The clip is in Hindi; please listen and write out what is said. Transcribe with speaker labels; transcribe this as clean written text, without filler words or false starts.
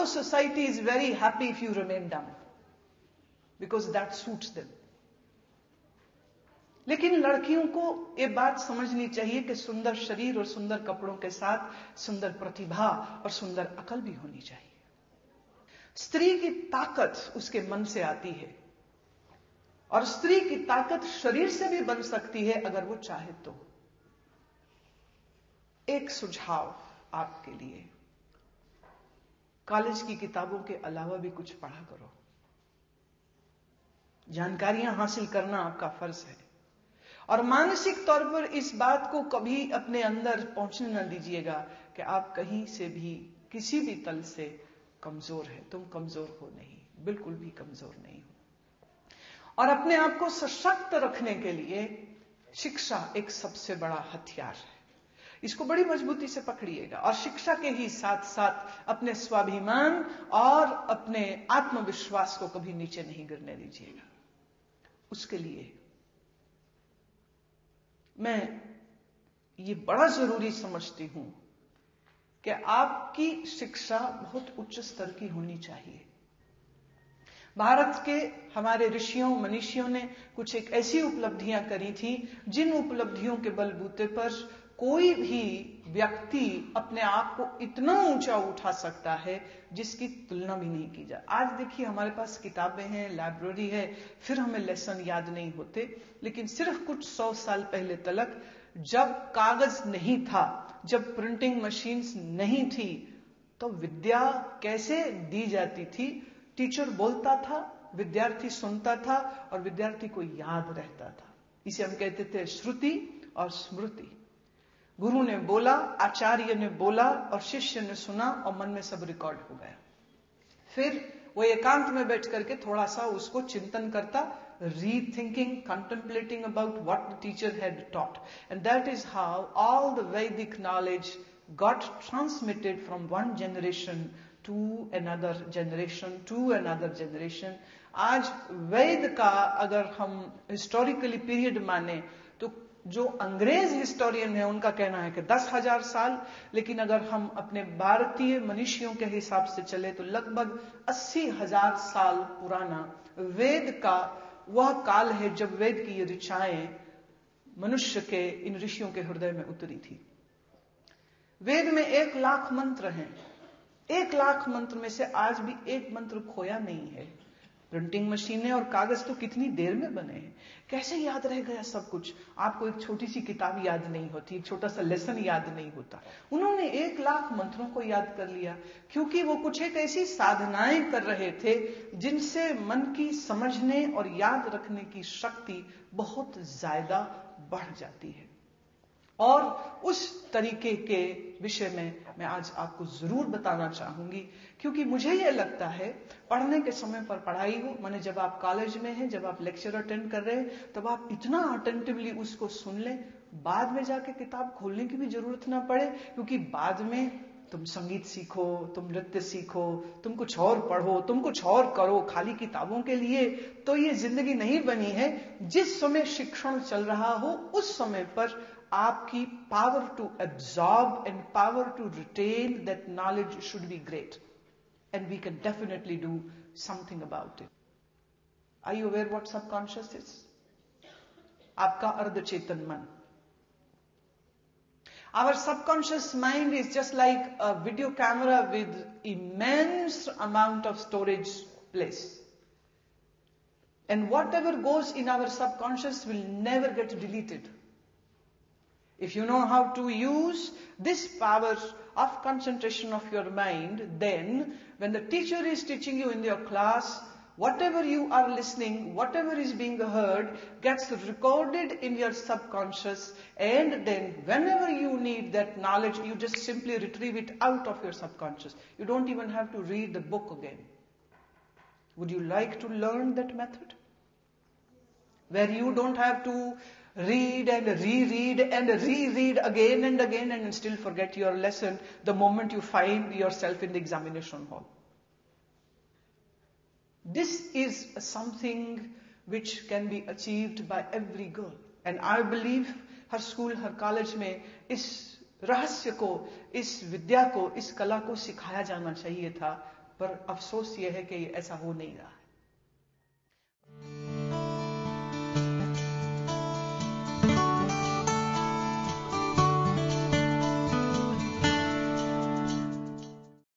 Speaker 1: Also, society is very happy if you remain dumb, because that suits them. लेकिन लड़कियों को ये बात समझनी चाहिए कि सुंदर शरीर और सुंदर कपड़ों के साथ सुंदर प्रतिभा और सुंदर अकल भी होनी चाहिए। स्त्री की ताकत उसके मन से आती है, और स्त्री की ताकत शरीर से भी बन सकती है अगर वो चाहे तो। एक सुझाव आपके लिए, कॉलेज की किताबों के अलावा भी कुछ पढ़ा करो। जानकारियां हासिल करना आपका फर्ज है, और मानसिक तौर पर इस बात को कभी अपने अंदर पहुंचने न दीजिएगा कि आप कहीं से भी किसी भी तल से कमजोर है। तुम कमजोर हो नहीं, बिल्कुल भी कमजोर नहीं हो। और अपने आप को सशक्त रखने के लिए शिक्षा एक सबसे बड़ा हथियार है। इसको बड़ी मजबूती से पकड़िएगा, और शिक्षा के ही साथ साथ अपने स्वाभिमान और अपने आत्मविश्वास को कभी नीचे नहीं गिरने दीजिएगा। उसके लिए मैं ये बड़ा जरूरी समझती हूं कि आपकी शिक्षा बहुत उच्च स्तर की होनी चाहिए। भारत के हमारे ऋषियों मनीषियों ने कुछ एक ऐसी उपलब्धियां करी थी जिन उपलब्धियों के बलबूते पर कोई भी व्यक्ति अपने आप को इतना ऊंचा उठा सकता है जिसकी तुलना भी नहीं की जाए। आज देखिए हमारे पास किताबें हैं, लाइब्रेरी है, फिर हमें लेसन याद नहीं होते। लेकिन सिर्फ कुछ 100 साल पहले तक, जब कागज नहीं था, जब प्रिंटिंग मशीन्स नहीं थी, तो विद्या कैसे दी जाती थी? टीचर बोलता था, विद्यार्थी सुनता था, और विद्यार्थी को याद रहता था। इसे हम कहते थे श्रुति और स्मृति। गुरु ने बोला, आचार्य ने बोला, और शिष्य ने सुना, और मन में सब रिकॉर्ड हो गया। फिर वो एकांत में बैठ करके थोड़ा सा उसको चिंतन करता, rethinking, contemplating about what the teacher had taught, and that is how all the वैदिक knowledge got transmitted from one generation to another generation to another generation. आज वेद का अगर हम हिस्टोरिकली पीरियड माने तो जो अंग्रेज हिस्टोरियन है उनका कहना है कि 10,000 साल, लेकिन अगर हम अपने भारतीय मनीषियों के हिसाब से चले तो लगभग 80,000 साल पुराना वेद का वह काल है जब वेद की ये ऋचाएं मनुष्य के, इन ऋषियों के हृदय में उतरी थी। वेद में 1 लाख मंत्र हैं। 1 लाख मंत्र में से आज भी एक मंत्र खोया नहीं है। प्रिंटिंग मशीनें और कागज तो कितनी देर में बने हैं, कैसे याद रह गया सब कुछ? आपको एक छोटी सी किताब याद नहीं होती, एक छोटा सा लेसन याद नहीं होता। उन्होंने 1 लाख मंत्रों को याद कर लिया, क्योंकि वो कुछ एक ऐसी साधनाएं कर रहे थे जिनसे मन की समझने और याद रखने की शक्ति बहुत ज्यादा बढ़ जाती है। और उस तरीके के विषय में मैं आज आपको जरूर बताना चाहूंगी, क्योंकि मुझे यह लगता है पढ़ने के समय पर पढ़ाई हो, माने जब आप कॉलेज में हैं, जब आप लेक्चर अटेंड कर रहे हैं, तब आप इतना अटेंटिवली उसको सुन लें, बाद में जाके किताब खोलने की भी जरूरत ना पड़े। क्योंकि बाद में तुम संगीत सीखो, तुम नृत्य सीखो, तुम कुछ और पढ़ो, तुम कुछ और करो, खाली किताबों के लिए तो ये जिंदगी नहीं बनी है। जिस समय शिक्षण चल रहा हो उस समय पर आपकी power to absorb and power to retain that knowledge should be great, and we can definitely do something about it. Are you aware what subconscious is? आपका अर्धचेतन मन। Our subconscious mind is just like a video camera with immense amount of storage place. And whatever goes in our subconscious will never get deleted. If you know how to use this power of concentration of your mind, then when the teacher is teaching you in your class, whatever you are listening, whatever is being heard gets recorded in your subconscious, and then whenever you need that knowledge, you just simply retrieve it out of your subconscious. You don't even have to read the book again. Would you like to learn that method? Where you don't have to read and reread and reread again and again and still forget your lesson the moment you find yourself in the examination hall. This is something which can be achieved by every girl, and I believe her school, her college में इस रहस्य को, इस विद्या को, इस कला को सिखाया जाना चाहिए था, पर अफसोस यह है कि ऐसा हो नहीं रहा है।